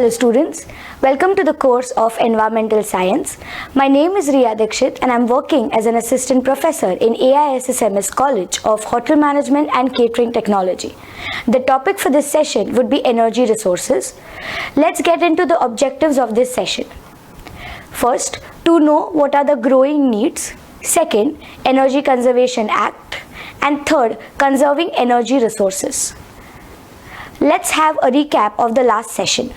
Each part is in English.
Hello students, welcome to the course of Environmental Science. My name is Riya Dikshit and I am working as an assistant professor in AISSMS College of Hotel Management and Catering Technology. The topic for this session would be energy resources. Let's get into the objectives of this session. First, to know what are the growing needs. Second, Energy Conservation Act. And third, conserving energy resources. Let's have a recap of the last session.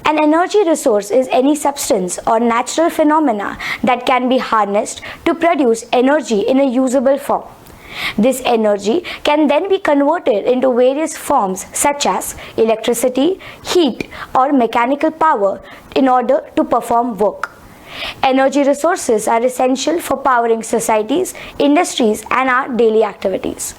An energy resource is any substance or natural phenomena that can be harnessed to produce energy in a usable form. This energy can then be converted into various forms such as electricity, heat, or mechanical power in order to perform work. Energy resources are essential for powering societies, industries, and our daily activities.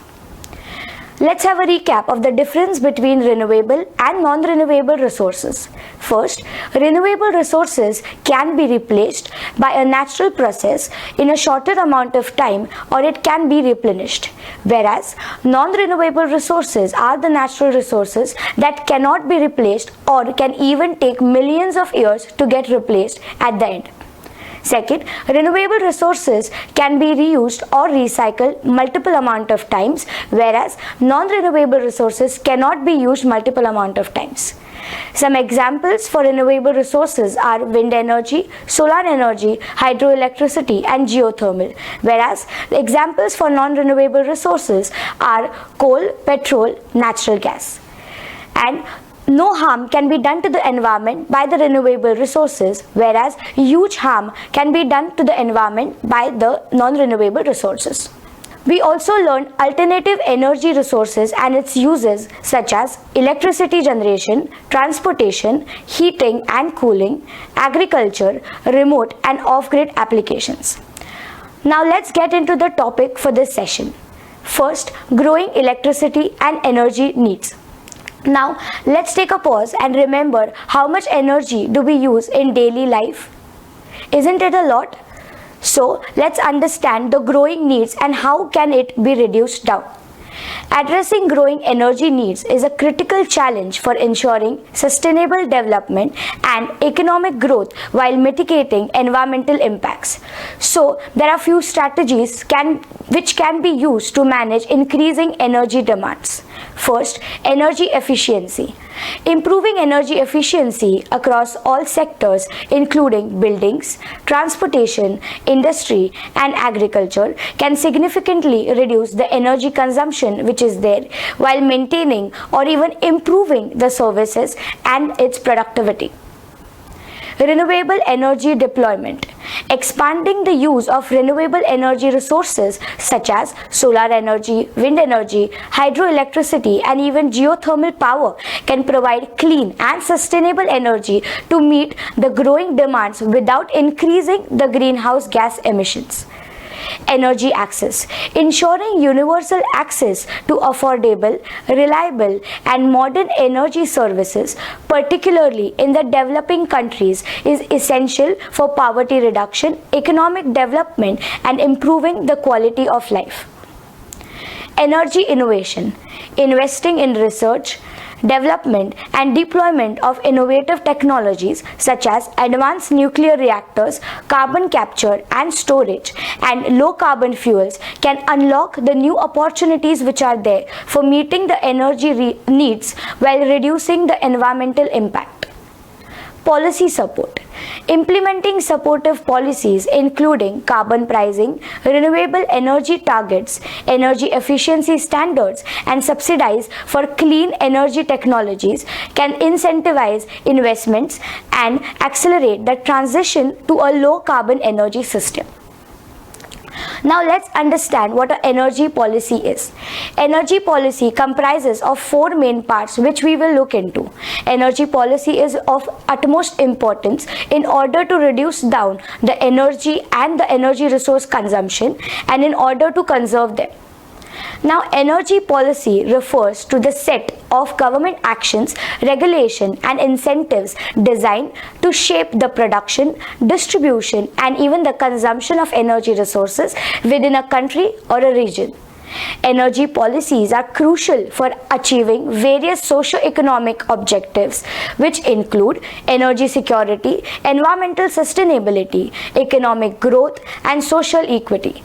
Let's have a recap of the difference between renewable and non-renewable resources. First, renewable resources can be replaced by a natural process in a shorter amount of time, or it can be replenished. Whereas, non-renewable resources are the natural resources that cannot be replaced or can even take millions of years to get replaced at the end. Second, renewable resources can be reused or recycled multiple amount of times, whereas non-renewable resources cannot be used multiple amount of times. Some examples for renewable resources are wind energy, solar energy, hydroelectricity, and geothermal, whereas the examples for non-renewable resources are coal, petrol, natural gas. And no harm can be done to the environment by the renewable resources, whereas huge harm can be done to the environment by the non-renewable resources. We also learned alternative energy resources and its uses such as electricity generation, transportation, heating and cooling, agriculture, remote and off-grid applications. Now let's get into the topic for this session. First, growing electricity and energy needs. Now, let's take a pause and remember how much energy do we use in daily life? Isn't it a lot? So, let's understand the growing needs and how can it be reduced down. Addressing growing energy needs is a critical challenge for ensuring sustainable development and economic growth while mitigating environmental impacts. So, there are few strategies which can be used to manage increasing energy demands. First, energy efficiency. Improving energy efficiency across all sectors, including buildings, transportation, industry, and agriculture, can significantly reduce the energy consumption which is there while maintaining or even improving the services and its productivity. Renewable energy deployment. Expanding the use of renewable energy resources such as solar energy, wind energy, hydroelectricity, and even geothermal power can provide clean and sustainable energy to meet the growing demands without increasing the greenhouse gas emissions. Energy access. Ensuring universal access to affordable, reliable, and modern energy services, particularly in the developing countries, is essential for poverty reduction, economic development, and improving the quality of life. Energy innovation. Investing in research, development and deployment of innovative technologies such as advanced nuclear reactors, carbon capture and storage, and low carbon fuels can unlock the new opportunities which are there for meeting the energy needs while reducing the environmental impact. Policy support. Implementing supportive policies including carbon pricing, renewable energy targets, energy efficiency standards, and subsidies for clean energy technologies can incentivize investments and accelerate the transition to a low carbon energy system. Now let's understand what an energy policy is. Energy policy comprises of four main parts which we will look into. Energy policy is of utmost importance in order to reduce down the energy and the energy resource consumption and in order to conserve them. Now, energy policy refers to the set of government actions, regulation and incentives designed to shape the production, distribution and even the consumption of energy resources within a country or a region. Energy policies are crucial for achieving various socio-economic objectives which include energy security, environmental sustainability, economic growth and social equity.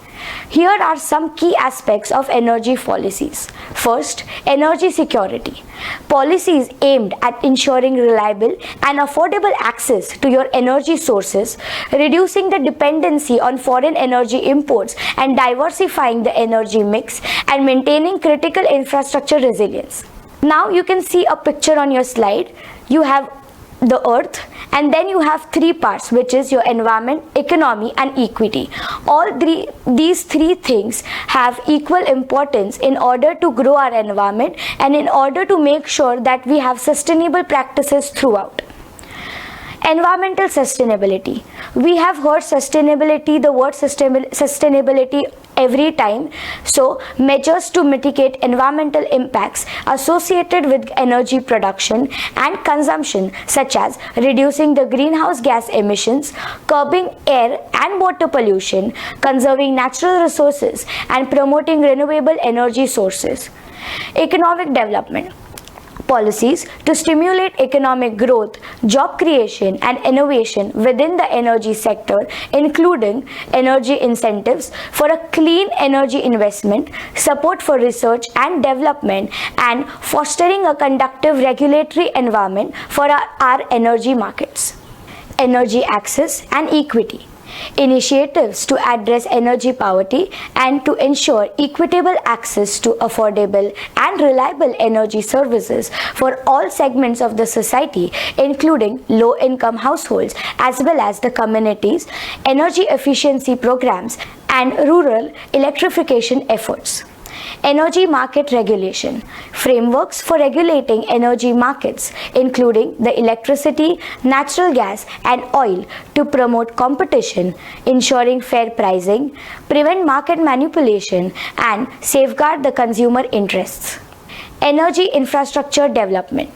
Here are some key aspects of energy policies. First, energy security. Policies aimed at ensuring reliable and affordable access to your energy sources, reducing the dependency on foreign energy imports and diversifying the energy mix and maintaining critical infrastructure resilience. Now you can see a picture on your slide. You have the earth and then you have three parts, which is your environment, economy and equity. These three things have equal importance in order to grow our environment and in order to make sure that we have sustainable practices throughout. Environmental sustainability. We have heard the word sustainability every time. So, measures to mitigate environmental impacts associated with energy production and consumption, such as reducing the greenhouse gas emissions, curbing air and water pollution, conserving natural resources, and promoting renewable energy sources. Economic development. Policies to stimulate economic growth, job creation and innovation within the energy sector, including energy incentives for a clean energy investment, support for research and development, and fostering a conducive regulatory environment for our energy markets. Energy access and equity. Initiatives to address energy poverty and to ensure equitable access to affordable and reliable energy services for all segments of the society, including low-income households as well as the communities, energy efficiency programs, and rural electrification efforts. Energy market regulation. Frameworks for regulating energy markets, including the electricity, natural gas, and oil, to promote competition, ensuring fair pricing, prevent market manipulation, and safeguard the consumer interests. Energy infrastructure development.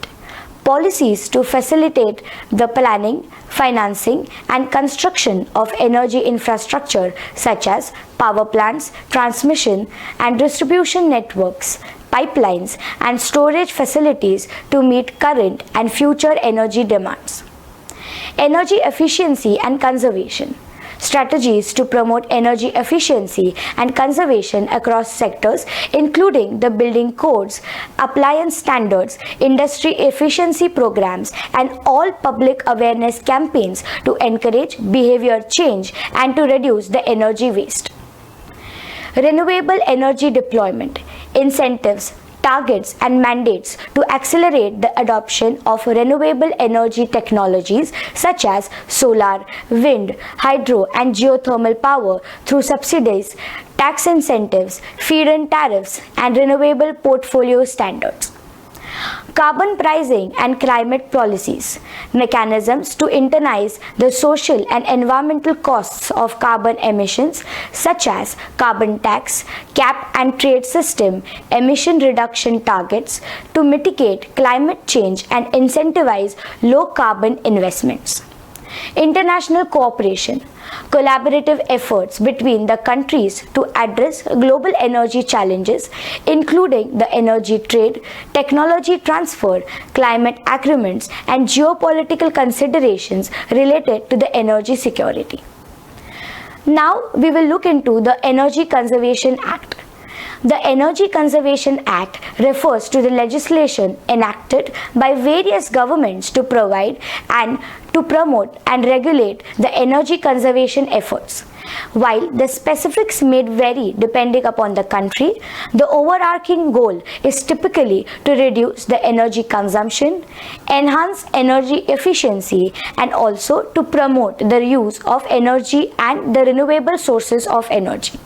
Policies to facilitate the planning, financing, and construction of energy infrastructure such as power plants, transmission and distribution networks, pipelines, and storage facilities to meet current and future energy demands. Energy efficiency and conservation. Strategies to promote energy efficiency and conservation across sectors, including the building codes, appliance standards, industry efficiency programs, and all public awareness campaigns to encourage behavior change and to reduce the energy waste. Renewable energy deployment. Incentives, targets and mandates to accelerate the adoption of renewable energy technologies such as solar, wind, hydro and geothermal power through subsidies, tax incentives, feed-in tariffs and renewable portfolio standards. Carbon pricing and climate policies. Mechanisms to internalize the social and environmental costs of carbon emissions such as carbon tax, cap and trade system, emission reduction targets to mitigate climate change and incentivize low carbon investments. International cooperation. Collaborative efforts between the countries to address global energy challenges, including the energy trade, technology transfer, climate agreements, and geopolitical considerations related to the energy security. Now we will look into the Energy Conservation Act. The Energy Conservation Act refers to the legislation enacted by various governments to provide and to promote and regulate the energy conservation efforts. While the specifics may vary depending upon the country, the overarching goal is typically to reduce the energy consumption, enhance energy efficiency, and also to promote the use of energy and the renewable sources of energy.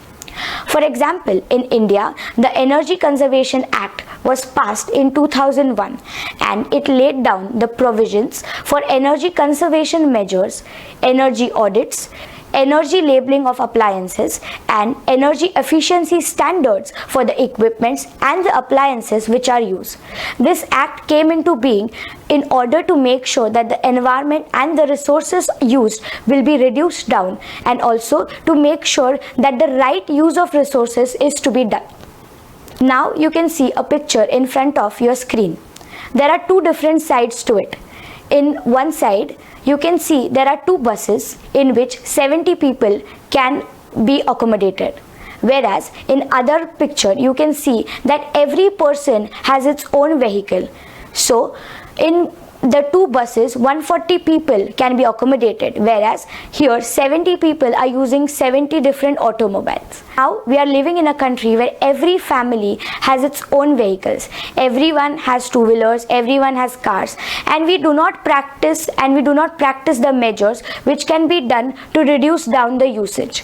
For example, in India, the Energy Conservation Act was passed in 2001 and it laid down the provisions for energy conservation measures, energy audits, energy labeling of appliances, and energy efficiency standards for the equipments and the appliances which are used. This act came into being in order to make sure that the environment and the resources used will be reduced down, and also to make sure that the right use of resources is to be done. Now you can see a picture in front of your screen. There are two different sides to it. In one side, you can see there are two buses in which 70 people can be accommodated. Whereas in other picture, you can see that every person has its own vehicle. So in the two buses, 140 people can be accommodated, whereas here 70 people are using 70 different automobiles. Now we are living in a country where every family has its own vehicles. Everyone has two-wheelers, everyone has cars, and we do not practice the measures which can be done to reduce down the usage.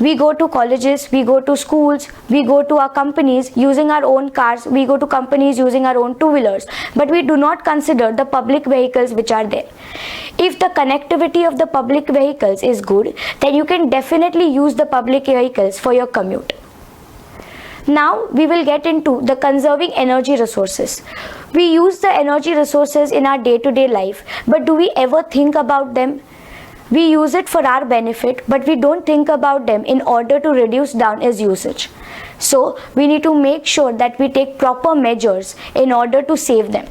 We go to colleges, we go to schools, we go to our companies using our own cars, we go to companies using our own two-wheelers, but we do not consider the public vehicles which are there. If the connectivity of the public vehicles is good, then you can definitely use the public vehicles for your commute. Now we will get into the conserving energy resources. We use the energy resources in our day-to-day life, but do we ever think about them? We use it for our benefit, but we don't think about them in order to reduce down its usage. So we need to make sure that we take proper measures in order to save them.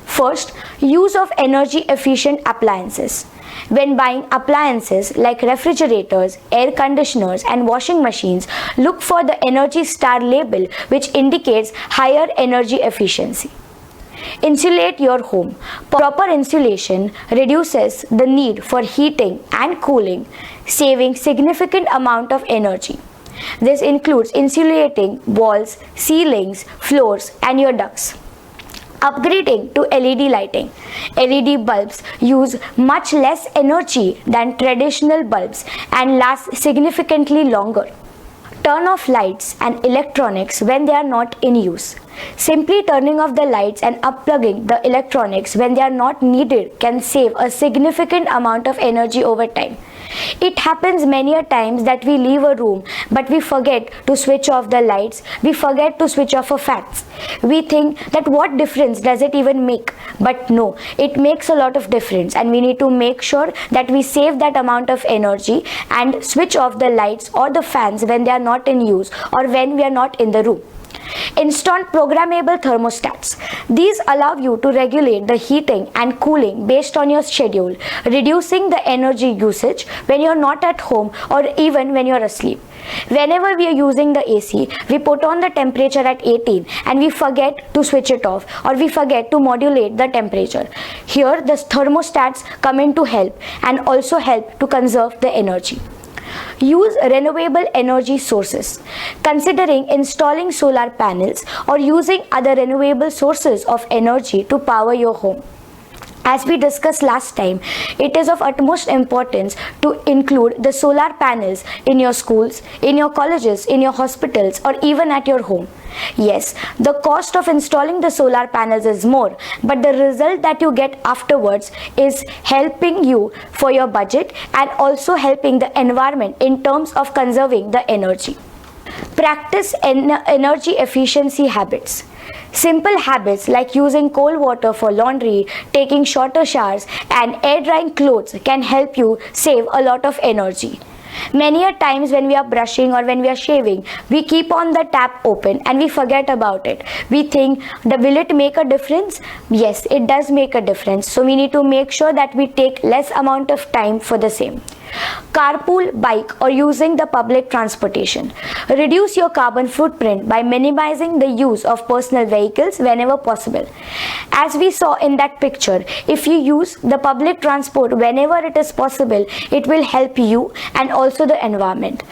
First, use of energy efficient appliances. When buying appliances like refrigerators, air conditioners, and washing machines, look for the Energy Star label which indicates higher energy efficiency. Insulate your home. Proper insulation reduces the need for heating and cooling, saving significant amount of energy. This includes insulating walls, ceilings, floors, and your ducts. Upgrading to LED lighting. LED bulbs use much less energy than traditional bulbs and last significantly longer. Turn off lights and electronics when they are not in use. Simply turning off the lights and unplugging the electronics when they are not needed can save a significant amount of energy over time. It happens many a times that we leave a room but we forget to switch off the lights, we forget to switch off our fans. We think that what difference does it even make? But no, it makes a lot of difference, and we need to make sure that we save that amount of energy and switch off the lights or the fans when they are not in use or when we are not in the room. Install programmable thermostats. These allow you to regulate the heating and cooling based on your schedule, reducing the energy usage when you're not at home or even when you're asleep. Whenever we are using the AC, we put on the temperature at 18 and we forget to switch it off, or we forget to modulate the temperature. Here the thermostats come in to help and also help to conserve the energy. Use renewable energy sources. Considering installing solar panels or using other renewable sources of energy to power your home. As we discussed last time, it is of utmost importance to include the solar panels in your schools, in your colleges, in your hospitals, or even at your home. Yes, the cost of installing the solar panels is more, but the result that you get afterwards is helping you for your budget and also helping the environment in terms of conserving the energy. Practice energy efficiency habits. Simple habits like using cold water for laundry, taking shorter showers, and air drying clothes can help you save a lot of energy. Many a times when we are brushing or when we are shaving, we keep on the tap open and we forget about it. We think, will it make a difference? Yes, it does make a difference. So we need to make sure that we take less amount of time for the same. Carpool, bike, or using the public transportation. Reduce your carbon footprint by minimizing the use of personal vehicles whenever possible. As we saw in that picture, if you use the public transport whenever it is possible, it will help you and also the environment.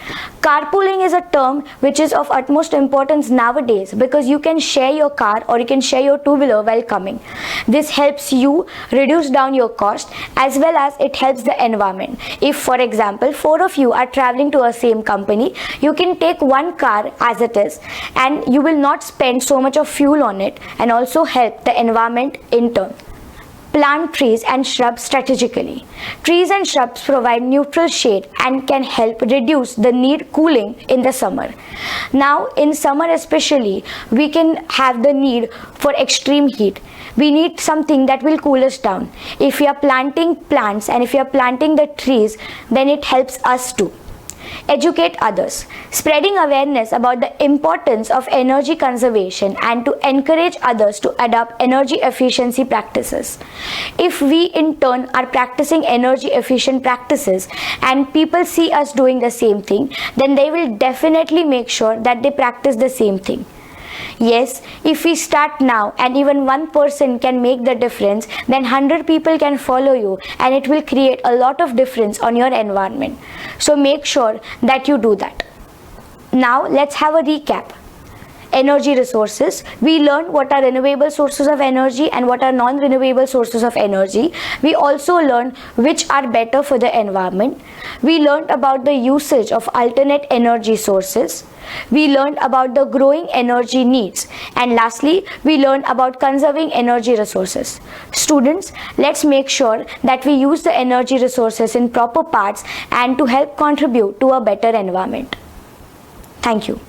Carpooling is a term which is of utmost importance nowadays because you can share your car or you can share your two-wheeler while coming. This helps you reduce down your cost as well as it helps the environment. If, for example, 4 of you are traveling to a same company, you can take one car as it is and you will not spend so much of fuel on it and also help the environment in turn. Plant trees and shrubs strategically. Trees and shrubs provide neutral shade and can help reduce the need cooling in the summer. Now in summer especially, we can have the need for extreme heat. We need something that will cool us down. If we are planting plants and if we are planting the trees, then it helps us too. Educate others. Spreading awareness about the importance of energy conservation and to encourage others to adopt energy efficiency practices. If we in turn are practicing energy efficient practices and people see us doing the same thing, then they will definitely make sure that they practice the same thing. Yes, if we start now and even one person can make the difference, then 100 people can follow you and it will create a lot of difference on your environment. So make sure that you do that. Now let's have a recap. Energy resources. We learned what are renewable sources of energy and what are non-renewable sources of energy. We also learned which are better for the environment. We learned about the usage of alternate energy sources. We learned about the growing energy needs. And lastly, we learned about conserving energy resources. Students, let's make sure that we use the energy resources in proper parts and to help contribute to a better environment. Thank you.